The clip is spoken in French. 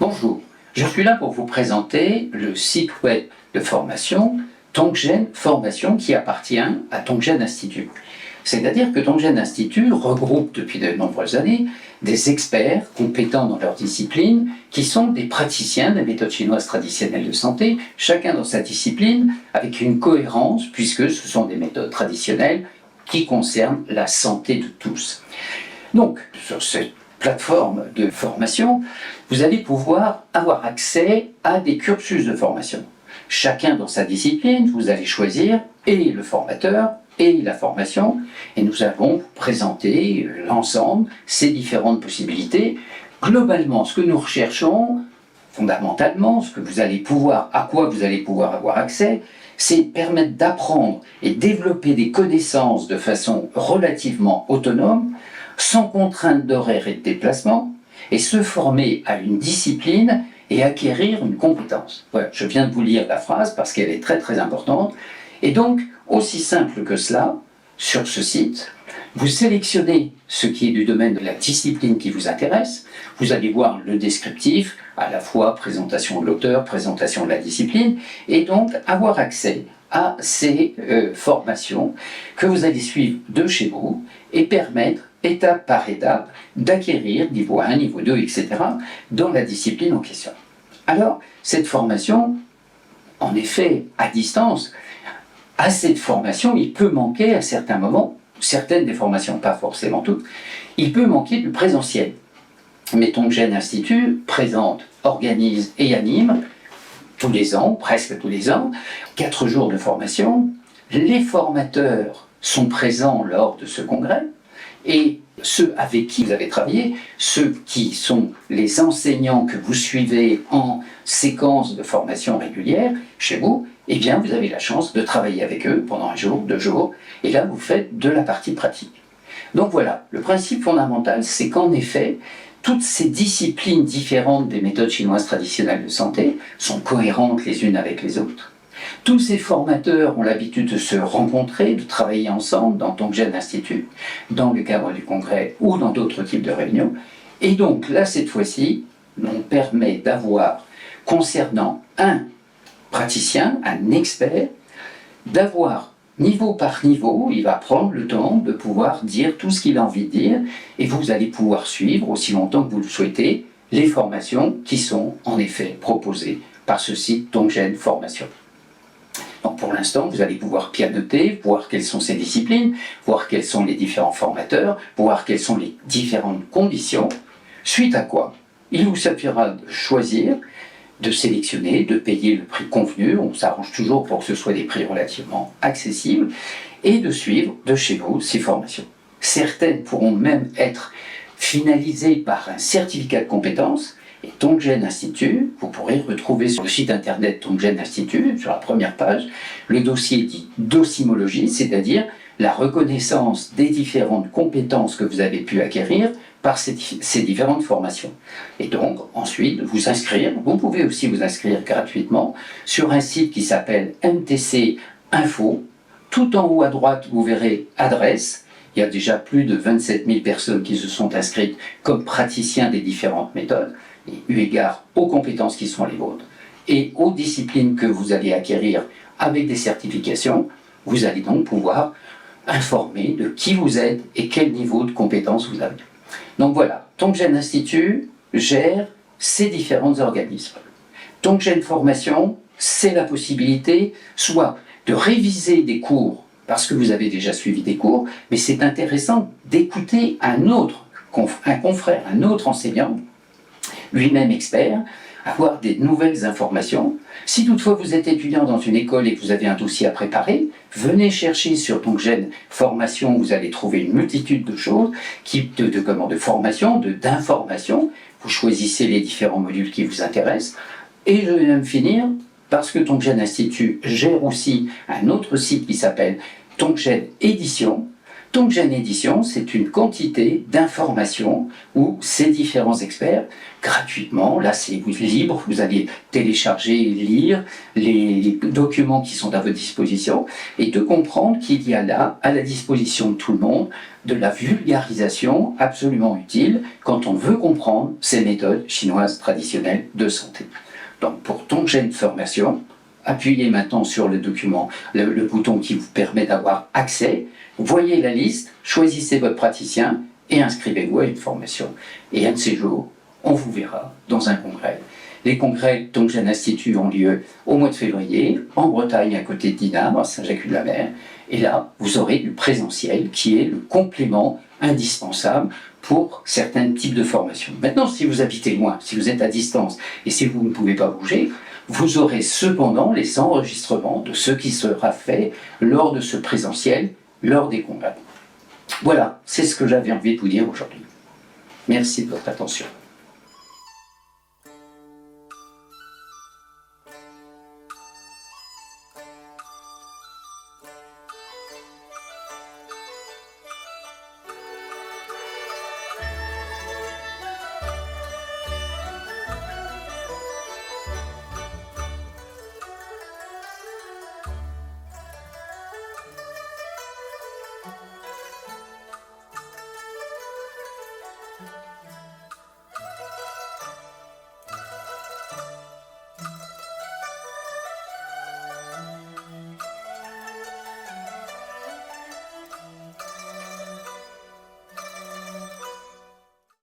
Bonjour, je suis là pour vous présenter le site web de formation Tongjen Formation qui appartient à Tongjen Institut. C'est-à-dire que Tongjen Institut regroupe depuis de nombreuses années des experts compétents dans leur discipline qui sont des praticiens des méthodes chinoises traditionnelles de santé, chacun dans sa discipline avec une cohérence puisque ce sont des méthodes traditionnelles qui concernent la santé de tous. Donc, sur cette plateforme de formation, vous allez pouvoir avoir accès à des cursus de formation. Chacun dans sa discipline, vous allez choisir et le formateur et la formation, et nous allons vous présenter l'ensemble, ces différentes possibilités. Globalement, ce que nous recherchons, fondamentalement, ce que vous allez pouvoir, à quoi vous allez pouvoir avoir accès, c'est permettre d'apprendre et développer des connaissances de façon relativement autonome, sans contrainte d'horaire et de déplacement, et se former à une discipline et acquérir une compétence. Voilà, je viens de vous lire la phrase parce qu'elle est très très importante. Et donc, aussi simple que cela, sur ce site, vous sélectionnez ce qui est du domaine de la discipline qui vous intéresse. Vous allez voir le descriptif, à la fois présentation de l'auteur, présentation de la discipline, et donc avoir accès à ces formations que vous allez suivre de chez vous et permettre, étape par étape, d'acquérir niveau 1, niveau 2, etc., dans la discipline en question. Alors, cette formation, en effet, à distance, à cette formation, il peut manquer à certains moments, certaines des formations, pas forcément toutes, il peut manquer du présentiel. Mais Tongjen Institut présente, organise et anime tous les ans, presque tous les ans, 4 jours de formation. Les formateurs sont présents lors de ce congrès et ceux avec qui vous avez travaillé, ceux qui sont les enseignants que vous suivez en séquence de formation régulière chez vous, eh bien vous avez la chance de travailler avec eux pendant 1 jour, 2 jours, et là vous faites de la partie pratique. Donc voilà, le principe fondamental, c'est qu'en effet, toutes ces disciplines différentes des méthodes chinoises traditionnelles de santé sont cohérentes les unes avec les autres. Tous ces formateurs ont l'habitude de se rencontrer, de travailler ensemble dans Tongjen Institut, dans le cadre du congrès ou dans d'autres types de réunions. Et donc là, cette fois-ci, on permet d'avoir, concernant un praticien, un expert, d'avoir niveau par niveau, il va prendre le temps de pouvoir dire tout ce qu'il a envie de dire et vous allez pouvoir suivre aussi longtemps que vous le souhaitez les formations qui sont en effet proposées par ce site Tongjen Formation. Donc pour l'instant, vous allez pouvoir pianoter, voir quelles sont ces disciplines, voir quels sont les différents formateurs, voir quelles sont les différentes conditions, suite à quoi il vous suffira de choisir, de sélectionner, de payer le prix convenu, on s'arrange toujours pour que ce soit des prix relativement accessibles, et de suivre de chez vous ces formations. Certaines pourront même être finalisées par un certificat de compétence, et Tongjen Institut, vous pourrez retrouver sur le site internet Tongjen Institut, sur la première page, le dossier dit docimologie, c'est-à-dire la reconnaissance des différentes compétences que vous avez pu acquérir par ces différentes formations. Et donc, ensuite, vous inscrire, vous pouvez aussi vous inscrire gratuitement sur un site qui s'appelle MTC Info. Tout en haut à droite, vous verrez adresse. Il y a déjà plus de 27 000 personnes qui se sont inscrites comme praticiens des différentes méthodes, et eu égard aux compétences qui sont les vôtres, et aux disciplines que vous allez acquérir avec des certifications, vous allez donc pouvoir informer de qui vous êtes et quel niveau de compétences vous avez. Donc voilà, Tongjen Institut gère ces différents organismes. Tongjen Formation, c'est la possibilité soit de réviser des cours parce que vous avez déjà suivi des cours, mais c'est intéressant d'écouter un confrère, un autre enseignant, lui-même expert, avoir des nouvelles informations. Si toutefois vous êtes étudiant dans une école et que vous avez un dossier à préparer, venez chercher sur Tongjen Formation, vous allez trouver une multitude de choses, de formations, d'informations. Vous choisissez les différents modules qui vous intéressent. Et je vais même finir, parce que Tongjen Institut gère aussi un autre site qui s'appelle Tongjen Édition. Tongjen Édition, c'est une quantité d'informations où ces différents experts, gratuitement, là c'est libre, vous allez télécharger et lire les documents qui sont à votre disposition, et de comprendre qu'il y a là, à la disposition de tout le monde, de la vulgarisation absolument utile quand on veut comprendre ces méthodes chinoises traditionnelles de santé. Donc pour Tongjen Formation, appuyez maintenant sur le document, le bouton qui vous permet d'avoir accès. Voyez la liste, choisissez votre praticien et inscrivez-vous à une formation. Et un de ces jours, on vous verra dans un congrès. Les congrès Tongjen Institut ont lieu au mois de février, en Bretagne, à côté de Dinard, à Saint-Jacques-de-la-Mer. Et là, vous aurez du présentiel qui est le complément indispensable pour certains types de formations. Maintenant, si vous habitez loin, si vous êtes à distance et si vous ne pouvez pas bouger, vous aurez cependant les enregistrements de ce qui sera fait lors de ce présentiel, lors des congrès. Voilà, c'est ce que j'avais envie de vous dire aujourd'hui. Merci de votre attention.